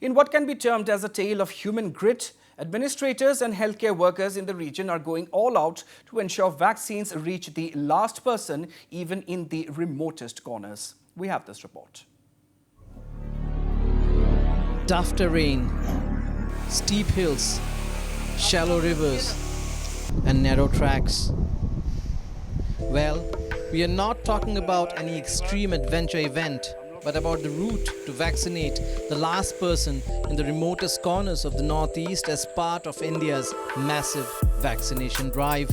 In what can be termed as a tale of human grit, administrators and healthcare workers in the region are going all out to ensure vaccines reach the last person, even in the remotest corners. We have this report. Tough terrain, steep hills, shallow rivers, and narrow tracks. Well, we are not talking about any extreme adventure event, but about the route to vaccinate the last person in the remotest corners of the Northeast as part of India's massive vaccination drive.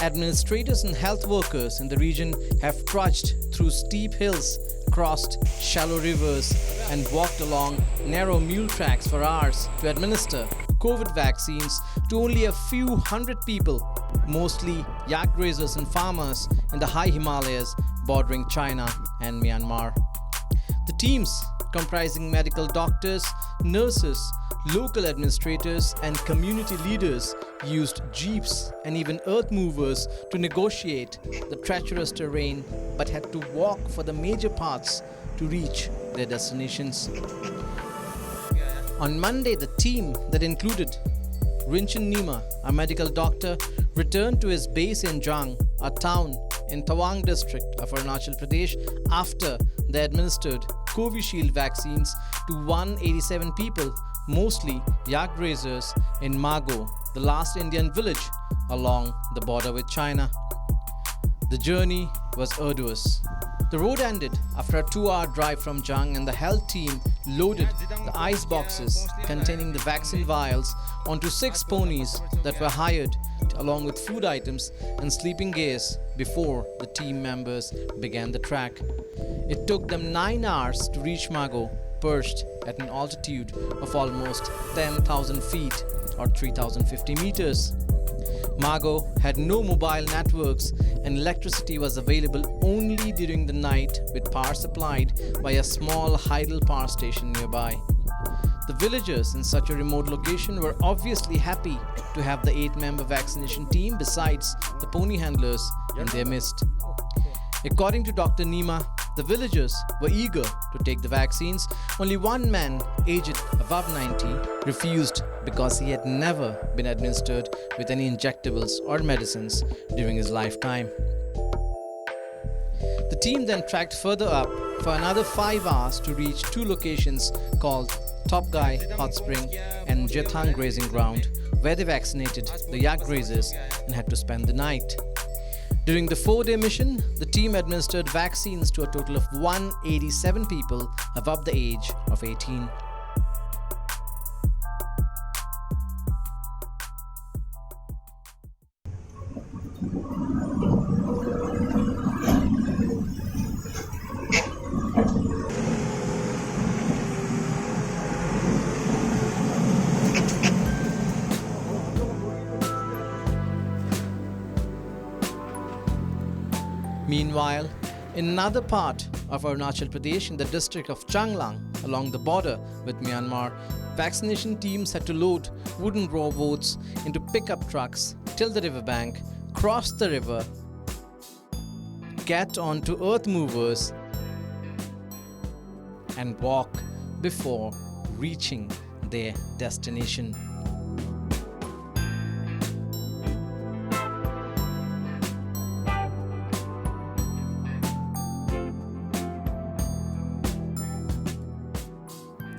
Administrators and health workers in the region have trudged through steep hills, crossed shallow rivers, and walked along narrow mule tracks for hours to administer COVID vaccines to only a few hundred people, mostly yak grazers and farmers in the high Himalayas bordering China and Myanmar. The teams, comprising medical doctors, nurses, local administrators, and community leaders, used jeeps and even earth movers to negotiate the treacherous terrain, but had to walk for the major paths to reach their destinations. On Monday, the team that included Rinchen Nima, a medical doctor, returned to his base in Changlang, a town in Tawang district of Arunachal Pradesh, after they administered Covishield vaccines to 187 people, mostly yak grazers, in Mago, the last Indian village along the border with China. The journey was arduous. The road ended after a 2-hour drive from Changlang, and the health team loaded the ice boxes containing the vaccine vials onto 6 ponies that were hired, along with food items and sleeping gears, before the team members began the trek. It took them 9 hours to reach Mago, perched at an altitude of almost 10,000 feet or 3,050 meters. Mago had no mobile networks, and electricity was available only during the night, with power supplied by a small hydel power station nearby. The villagers in such a remote location were obviously happy to have the 8-member vaccination team besides the pony handlers in their midst. According to Dr. Nima, the villagers were eager to take the vaccines. Only one man, aged above 90, refused because he had never been administered with any injectables or medicines during his lifetime. The team then trekked further up for another 5 hours to reach 2 locations called Top Guy Hot Spring and Jethang Grazing Ground, where they vaccinated the yak grazers and had to spend the night. During the 4-day mission, the team administered vaccines to a total of 187 people above the age of 18. Meanwhile, in another part of Arunachal Pradesh, in the district of Changlang, along the border with Myanmar, vaccination teams had to load wooden rowboats into pickup trucks till the riverbank, cross the river, get onto earth movers, and walk before reaching their destination.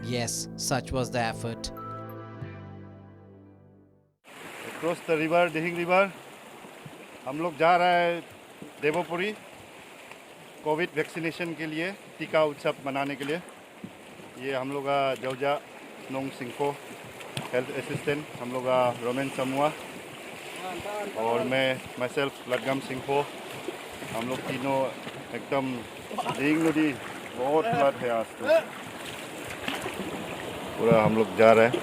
Yes, such was the effort. Across the river, Dihing River, हम लोग जा रहा है Deopuri Covid vaccination के लिए, टीका उत्सव मनाने के लिए। ये हम लोग का जौजा नोंग सिंको हेल्थ असिस्टेंट, हम लोग का रोमन समूह और मैं myself लटगम सिंको, हम लोग तीनों एकदम दिहिंग नदी बहुत फ्लड है आज तो पूरा हम लोग जा रहे हैं।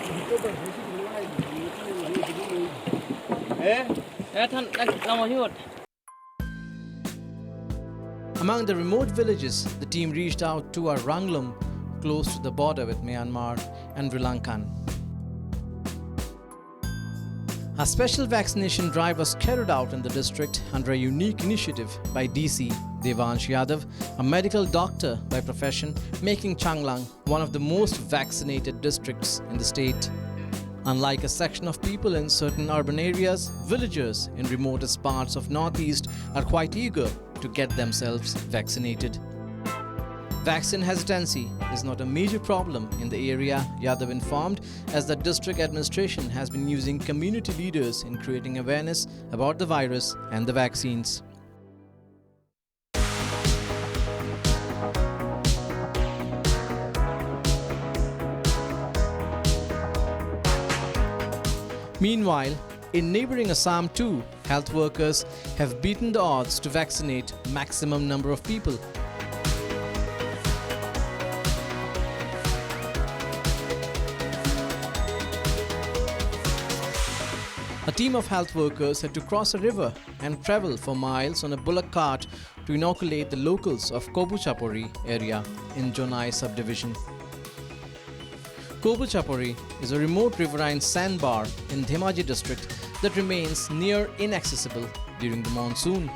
Among the remote villages, the team reached out to Ranglum, close to the border with Myanmar and Sri Lanka. A special vaccination drive was carried out in the district under a unique initiative by DC, Devansh Yadav, a medical doctor by profession, making Changlang one of the most vaccinated districts in the state. Unlike a section of people in certain urban areas, villagers in remotest parts of Northeast are quite eager to get themselves vaccinated. Vaccine hesitancy is not a major problem in the area, Yadav informed, as the district administration has been using community leaders in creating awareness about the virus and the vaccines. Meanwhile, in neighboring Assam too, health workers have beaten the odds to vaccinate maximum number of people. A team of health workers had to cross a river and travel for miles on a bullock cart to inoculate the locals of Kobuchapuri area in Jonai subdivision. Kobuchapuri is a remote riverine sandbar in Dhemaji district that remains near inaccessible during the monsoon.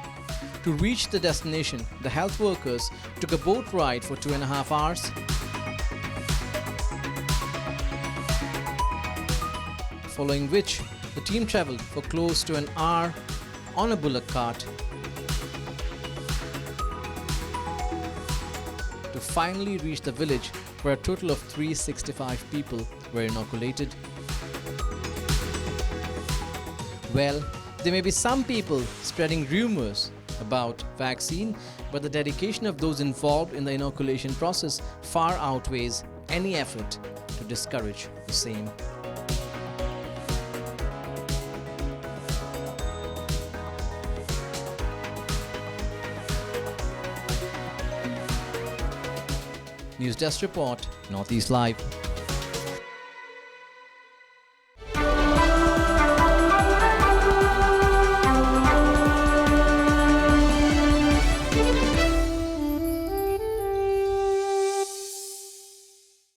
To reach the destination, the health workers took a boat ride for 2.5 hours. Following which, the team travelled for close to an hour on a bullock cart to finally reach the village where a total of 365 people were inoculated. Well, there may be some people spreading rumors about vaccine, but the dedication of those involved in the inoculation process far outweighs any effort to discourage the same. News Desk Report, Northeast Live.